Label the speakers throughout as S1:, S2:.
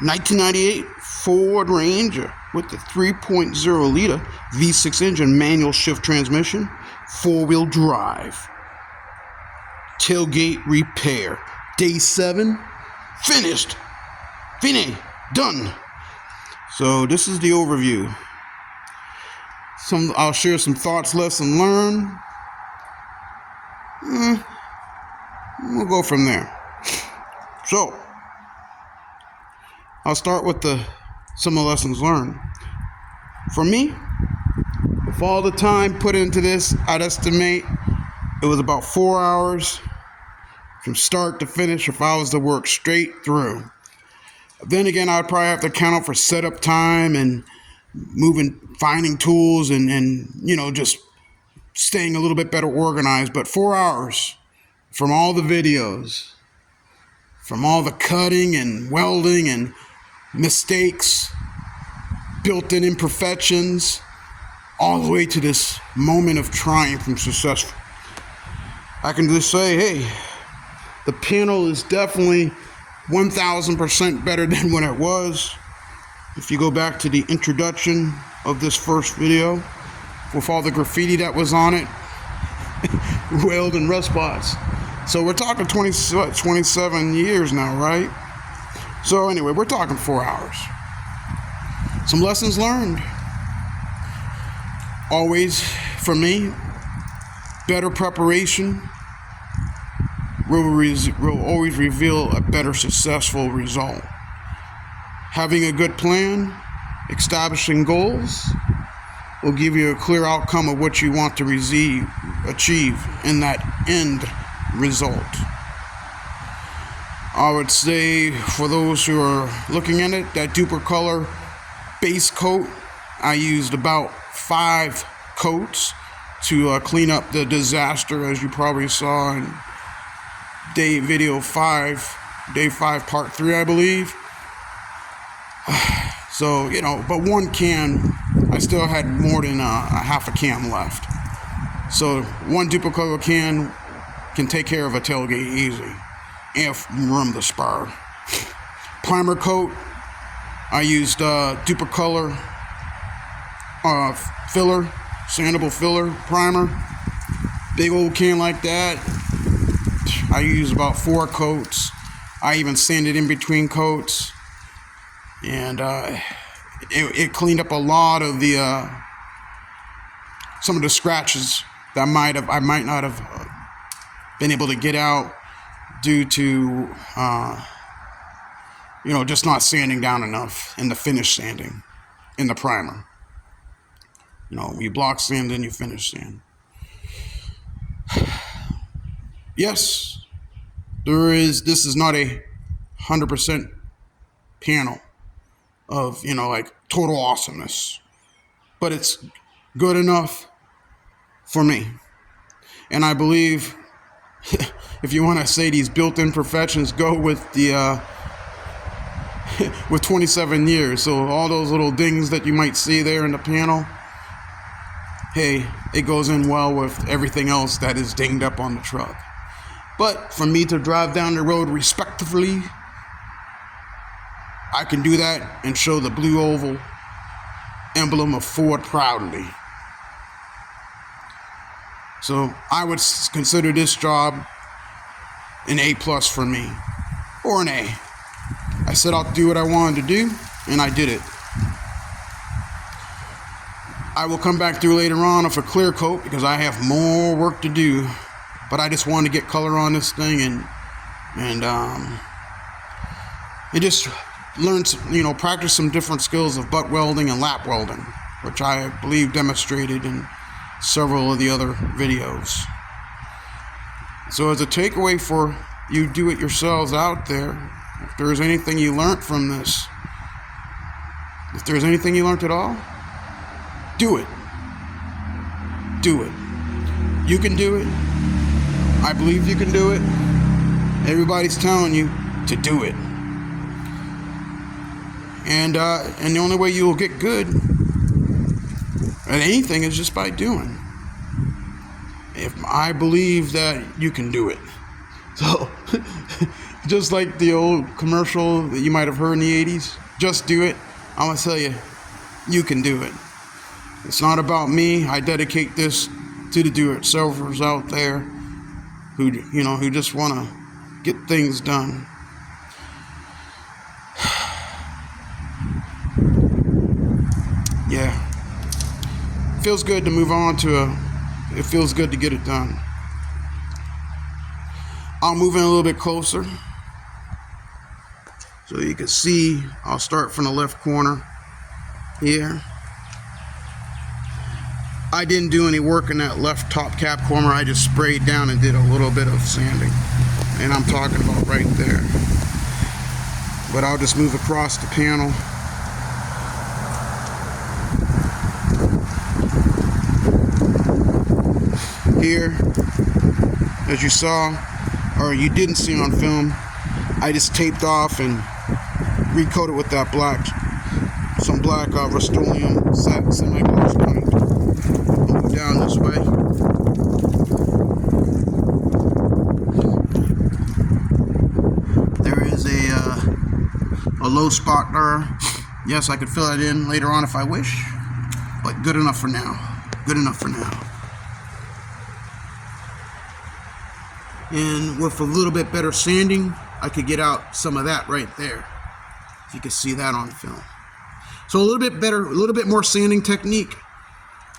S1: 1998 Ford Ranger with the 3.0 liter V6 engine, manual shift transmission, 4-wheel drive. Tailgate repair. Day 7, finished. Fini, done. So this is the overview. I'll share some thoughts, lesson learned. We'll go from there. So I'll start with some of the lessons learned. For me, with all the time put into this, I'd estimate it was about 4 hours from start to finish if I was to work straight through. Then again, I'd probably have to count out for setup time and finding tools and just staying a little bit better organized. But 4 hours from all the videos, from all the cutting and welding and mistakes, built-in imperfections, all the way to this moment of triumph and success. I can just say, hey, the panel is definitely 1000% better than when it was. If you go back to the introduction of this first video, with all the graffiti that was on it, weld and rust spots. So we're talking 27 years now, right? So anyway, we're talking 4 hours. Some lessons learned. Always, for me, better preparation will always reveal a better successful result. Having a good plan, establishing goals, will give you a clear outcome of what you want to achieve in that end result. I would say for those who are looking at it, that Dupli-Color base coat, I used about 5 coats to clean up the disaster, as you probably saw in day 5 part 3, I believe. So, but one can, I still had more than a half a can left. So one Dupli-Color can take care of a tailgate easy if you run the spar. Primer coat, I used Dupli-Color filler, sandable filler primer. Big old can like that. I used about 4 coats. I even sanded in between coats. And it cleaned up a lot of some of the scratches that I might not have been able to get out due to just not sanding down enough in the finish sanding in the primer. You block sand, then you finish sand. Yes, this is not a 100% panel of, like total awesomeness, but it's good enough for me. And I believe if you want to say these built-in perfections, go with the with 27 years. So all those little dings that you might see there in the panel, hey, it goes in well with everything else that is dinged up on the truck. But for me to drive down the road respectfully, I can do that and show the blue oval emblem of Ford proudly. So I would consider this job an A+ for me, or an A. I set out to do what I wanted to do, and I did it. I will come back through later on with a clear coat because I have more work to do, but I just wanted to get color on this thing and just learn, practice some different skills of butt welding and lap welding, which I believe demonstrated in several of the other videos. So as a takeaway for you do-it-yourselves out there, if there's anything you learned from this, if there's anything you learned at all, do it. Do it. You can do it. I believe you can do it. Everybody's telling you to do it. And the only way you will get good at anything is just by doing. If I believe that you can do it. So Just like the old commercial that you might have heard in the 80s, just do it. I'm going to tell you, you can do it. It's not about me. I dedicate this to the do-it-yourselfers out there who, who just want to get things done. Yeah. Feels good to move on it feels good to get it done. I'll move in a little bit closer so you can see. I'll start from the left corner here. I didn't do any work in that left top cap corner. I just sprayed down and did a little bit of sanding. And I'm talking about right there. But I'll just move across the panel. Here, as you saw, or you didn't see on film, I just taped off and recoated with that some black Rust-Oleum semi-gloss paint. I'll move down this way. There is a low spot there. Yes, I could fill that in later on if I wish, but good enough for now. Good enough for now. And with a little bit better sanding, I could get out some of that right there. If you can see that on film. So a little bit better, a little bit more sanding technique,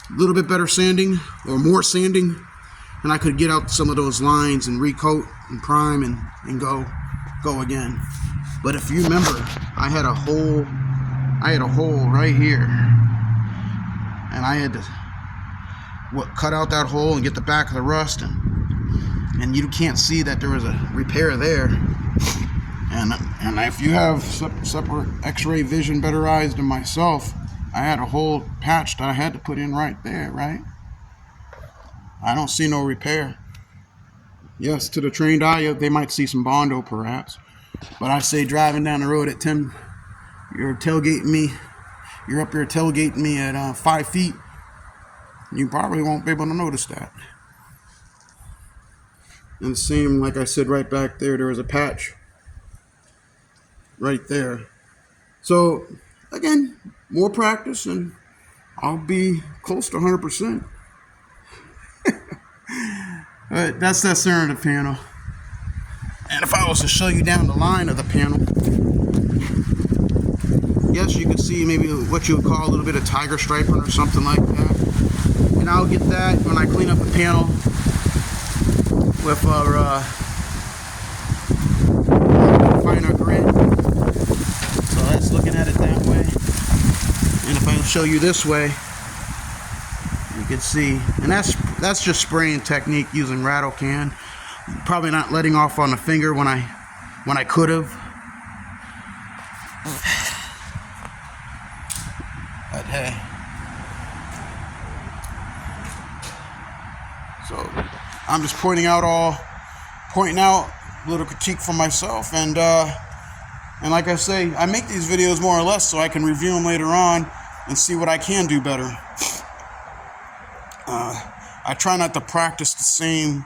S1: a little bit better sanding or more sanding, and I could get out some of those lines and recoat and prime and go again. But if you remember, I had a hole right here, and I had to cut out that hole and get the back of the rust, and you can't see that there was a repair there. And if you have separate x-ray vision, better eyes than myself, I had a hole patched that I had to put in right there, right? I don't see no repair. Yes, to the trained eye, they might see some Bondo perhaps. But I say driving down the road at 10, you're up here tailgating me at 5 feet, you probably won't be able to notice that. And the same, like I said, right back there, there was a patch right there. So again, more practice and I'll be close to 100%. But that's that center of the panel. And if I was to show you down the line of the panel, yes, you can see maybe what you would call a little bit of tiger striping or something like that. And I'll get that when I clean up the panel with our finer grit. So that's looking at it that way. And if I show you this way, you can see, and that's just spraying technique using rattle can. Probably not letting off on the finger when I could have. But hey. So I'm just pointing out a little critique for myself, and like I say, I make these videos more or less so I can review them later on and see what I can do better. I try not to practice the same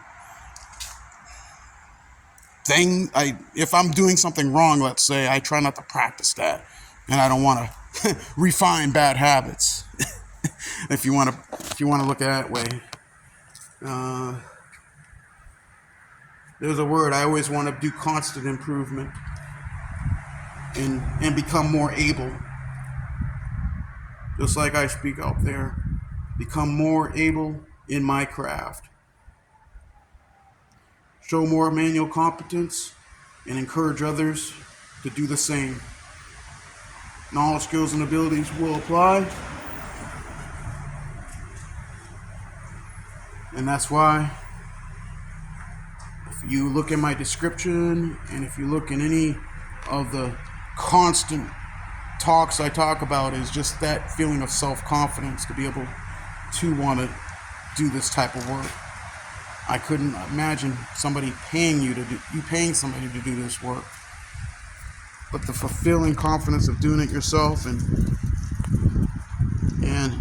S1: thing. If I'm doing something wrong, let's say, I try not to practice that, and I don't want to refine bad habits. if you want to look at it that way. There's a word, I always want to do constant improvement and become more able. Just like I speak out there, become more able in my craft. Show more manual competence and encourage others to do the same. Knowledge, skills, and abilities will apply. And that's why, if you look in my description, and if you look in any of the constant talks I talk about, is just that feeling of self-confidence to be able to want to do this type of work. I couldn't imagine somebody paying somebody to do this work. But the fulfilling confidence of doing it yourself, and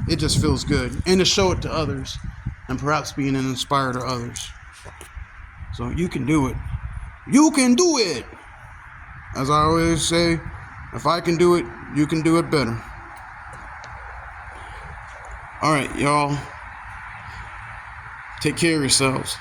S1: it just feels good. And to show it to others, and perhaps being an inspirer to others. So you can do it. You can do it! as I always say, if I can do it, you can do it better. All right, y'all. Take care of yourselves.